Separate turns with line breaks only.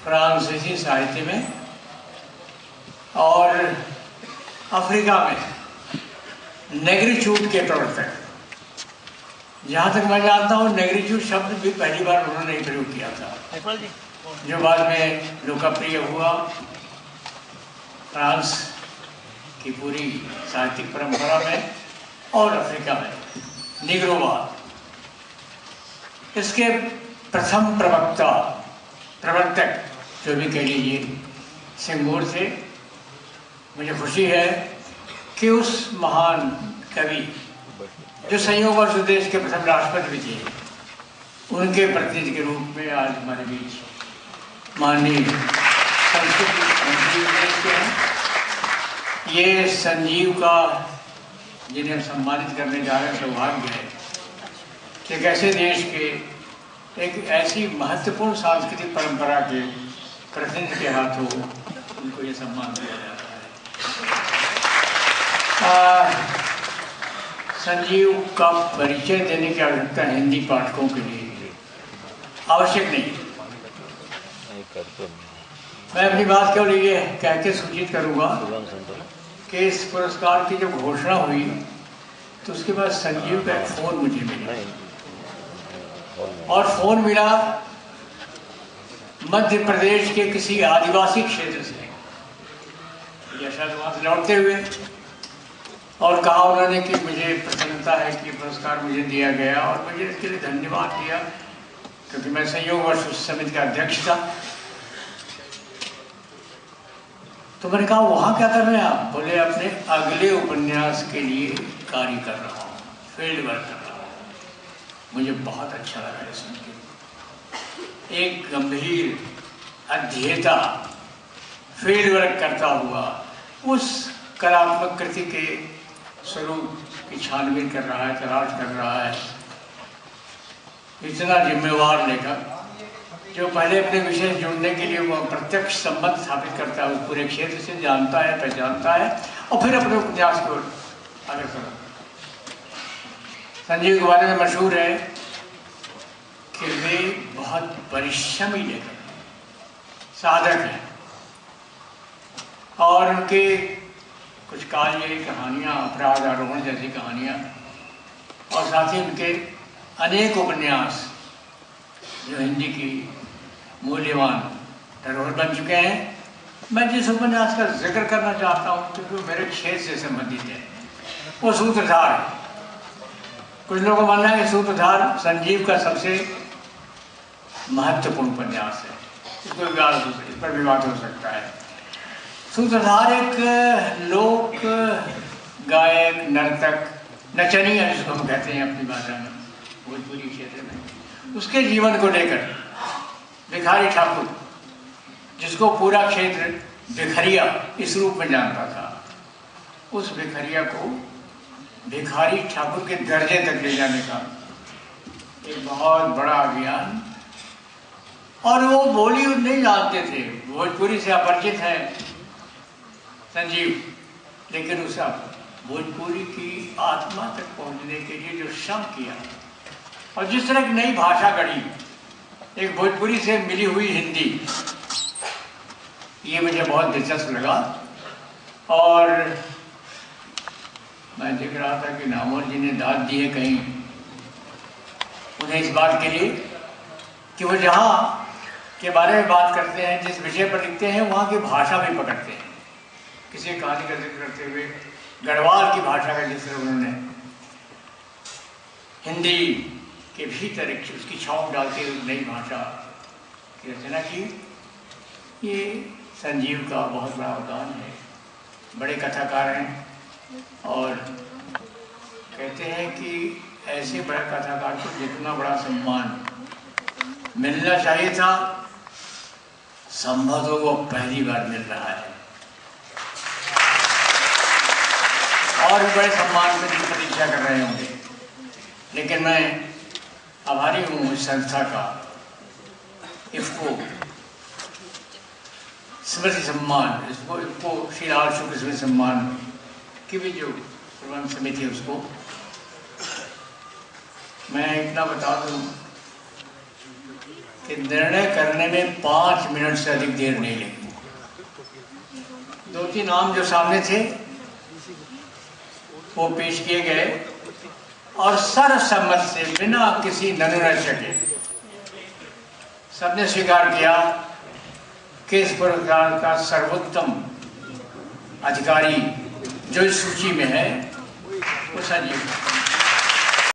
फ्रांसीसी साहित्य में और अफ्रीका में नेग्रिट्यूड के प्रवर्तक। जहाँ तक मैं जानता हूँ नेग्रिट्यूड शब्द भी पहली बार उन्होंने प्रयोग किया था, जो बाद में लोकप्रिय हुआ फ्रांस की पूरी साहित्यिक परंपरा में और अफ्रीका में, निग्रोवाद। इसके प्रथम प्रवर्तक जो भी कह लीजिए सिंगूर थे। मुझे खुशी है कि उस महान कवि जो संयोगवश देश के प्रथम राष्ट्रपति भी थे, उनके प्रतिनिधि के रूप में आज हमारे बीच माननीय संस्कृति मंत्री हैं। ये संजीव का, जिन्हें सम्मानित करने जा रहे सौभाग्य है कि एक ऐसे देश के एक ऐसी महत्वपूर्ण सांस्कृतिक परंपरा के प्रतिनिधि के हाथों उनको ये सम्मान दिया जाता है। संजीव का परिचय देने की आवश्यकता हिंदी पाठकों के लिए आवश्यक नहीं। मैं अपनी बात केवल ये कह के सूचित करूँगा कि इस पुरस्कार की जब घोषणा हुई तो उसके बाद संजीव का एक फ़ोन मुझे मिला, और फ़ोन मिला मध्य प्रदेश के किसी आदिवासी क्षेत्र से, जैसा वहाँ से लौटते हुए, और कहा उन्होंने कि मुझे प्रसन्नता है कि पुरस्कार मुझे दिया गया और मुझे इसके लिए धन्यवाद दिया, क्योंकि मैं संयोगवश उस समिति का अध्यक्ष था। तो मैंने कहा वहाँ क्या कर रहे हैं आप? बोले अपने अगले उपन्यास के लिए कार्य कर रहा हूँ, फील्ड वर्क कर रहा हूँ। मुझे बहुत अच्छा लगा सुन के। एक गंभीर अध्येता फील्ड वर्क करता हुआ उस कलात्मक कृति के स्वरूप की छानबीन कर रहा है, तलाश कर रहा है। इतना जिम्मेवार लेखक जो पहले अपने विषय जुड़ने के लिए वो प्रत्यक्ष संबंध स्थापित करता है, उस पूरे क्षेत्र से जानता है, पहचानता है, और फिर अपने उपन्यास को आगे बढ़ाता है। संजीव के बारे में मशहूर है कि वे बहुत परिश्रमी लेखक, साधक हैं, और उनके कुछ काल्य कहानियाँ, अपराध आरोहण जैसी कहानियाँ, और साथ ही उनके अनेक उपन्यास जो हिंदी की मूल्यवान धरोहर बन चुके हैं। मैं जिस उपन्यास का जिक्र करना चाहता हूँ क्योंकि वो मेरे क्षेत्र से संबंधित है, वो सूत्रधार है। कुछ लोगों का मानना है कि सूत्रधार संजीव का सबसे महत्वपूर्ण उपन्यास है, इस पर विवाद हो सकता है। सूत्रधार एक लोक गायक, नर्तक, नचनिया जिसको हम कहते हैं अपनी भाषा में, भोजपुरी क्षेत्र में, उसके जीवन को लेकर भिखारी ठाकुर, जिसको पूरा क्षेत्र भिखरिया इस रूप में जानता था, उस भिखरिया को भिखारी ठाकुर के दर्जे तक ले जाने का एक बहुत बड़ा अभियान। और वो बोली नहीं जानते थे, भोजपुरी से अपरिचित हैं संजीव, लेकिन उसे भोजपुरी की आत्मा तक पहुंचने के लिए जो श्रम किया और जिस तरह की नई भाषा गढ़ी, एक भोजपुरी से मिली हुई हिंदी, ये मुझे बहुत दिलचस्प लगा। और मैं देख रहा था कि नामवर जी ने दाद दी है कहीं उन्हें इस बात के लिए कि वो जहाँ के बारे में बात करते हैं, जिस विषय पर लिखते हैं, वहाँ की भाषा भी पकड़ते हैं। किसी कहानी का जिक्र करते हुए गढ़वाल की भाषा का जिक्र उन्होंने हिंदी के भीतर उसकी छाप डालते हुए नई भाषा की रचना की। ये संजीव का बहुत बड़ा अवदान है। बड़े कथाकार हैं और कहते हैं कि ऐसे बड़े कथाकार को जितना बड़ा सम्मान मिलना चाहिए था, संभव हो वो पहली बार मिल रहा है, और भी बड़े सम्मान की प्रतीक्षा कर रहे होंगे। लेकिन मैं आभारी हूँ इस संस्था का, इसको स्मृति सम्मान, इसको श्री लाल शुक्ल स्मृति सम्मान की भी जो प्रबंध समिति है उसको मैं इतना बता दूँ कि निर्णय करने में 5 मिनट से अधिक देर नहीं लगी। 2-3 नाम जो सामने थे वो पेश किए गए और सर्वसम्मत से बिना किसी ननुनच के सबने स्वीकार किया कि इस पुरस्कार का सर्वोत्तम अधिकारी जो इस सूची में है वो संजीव।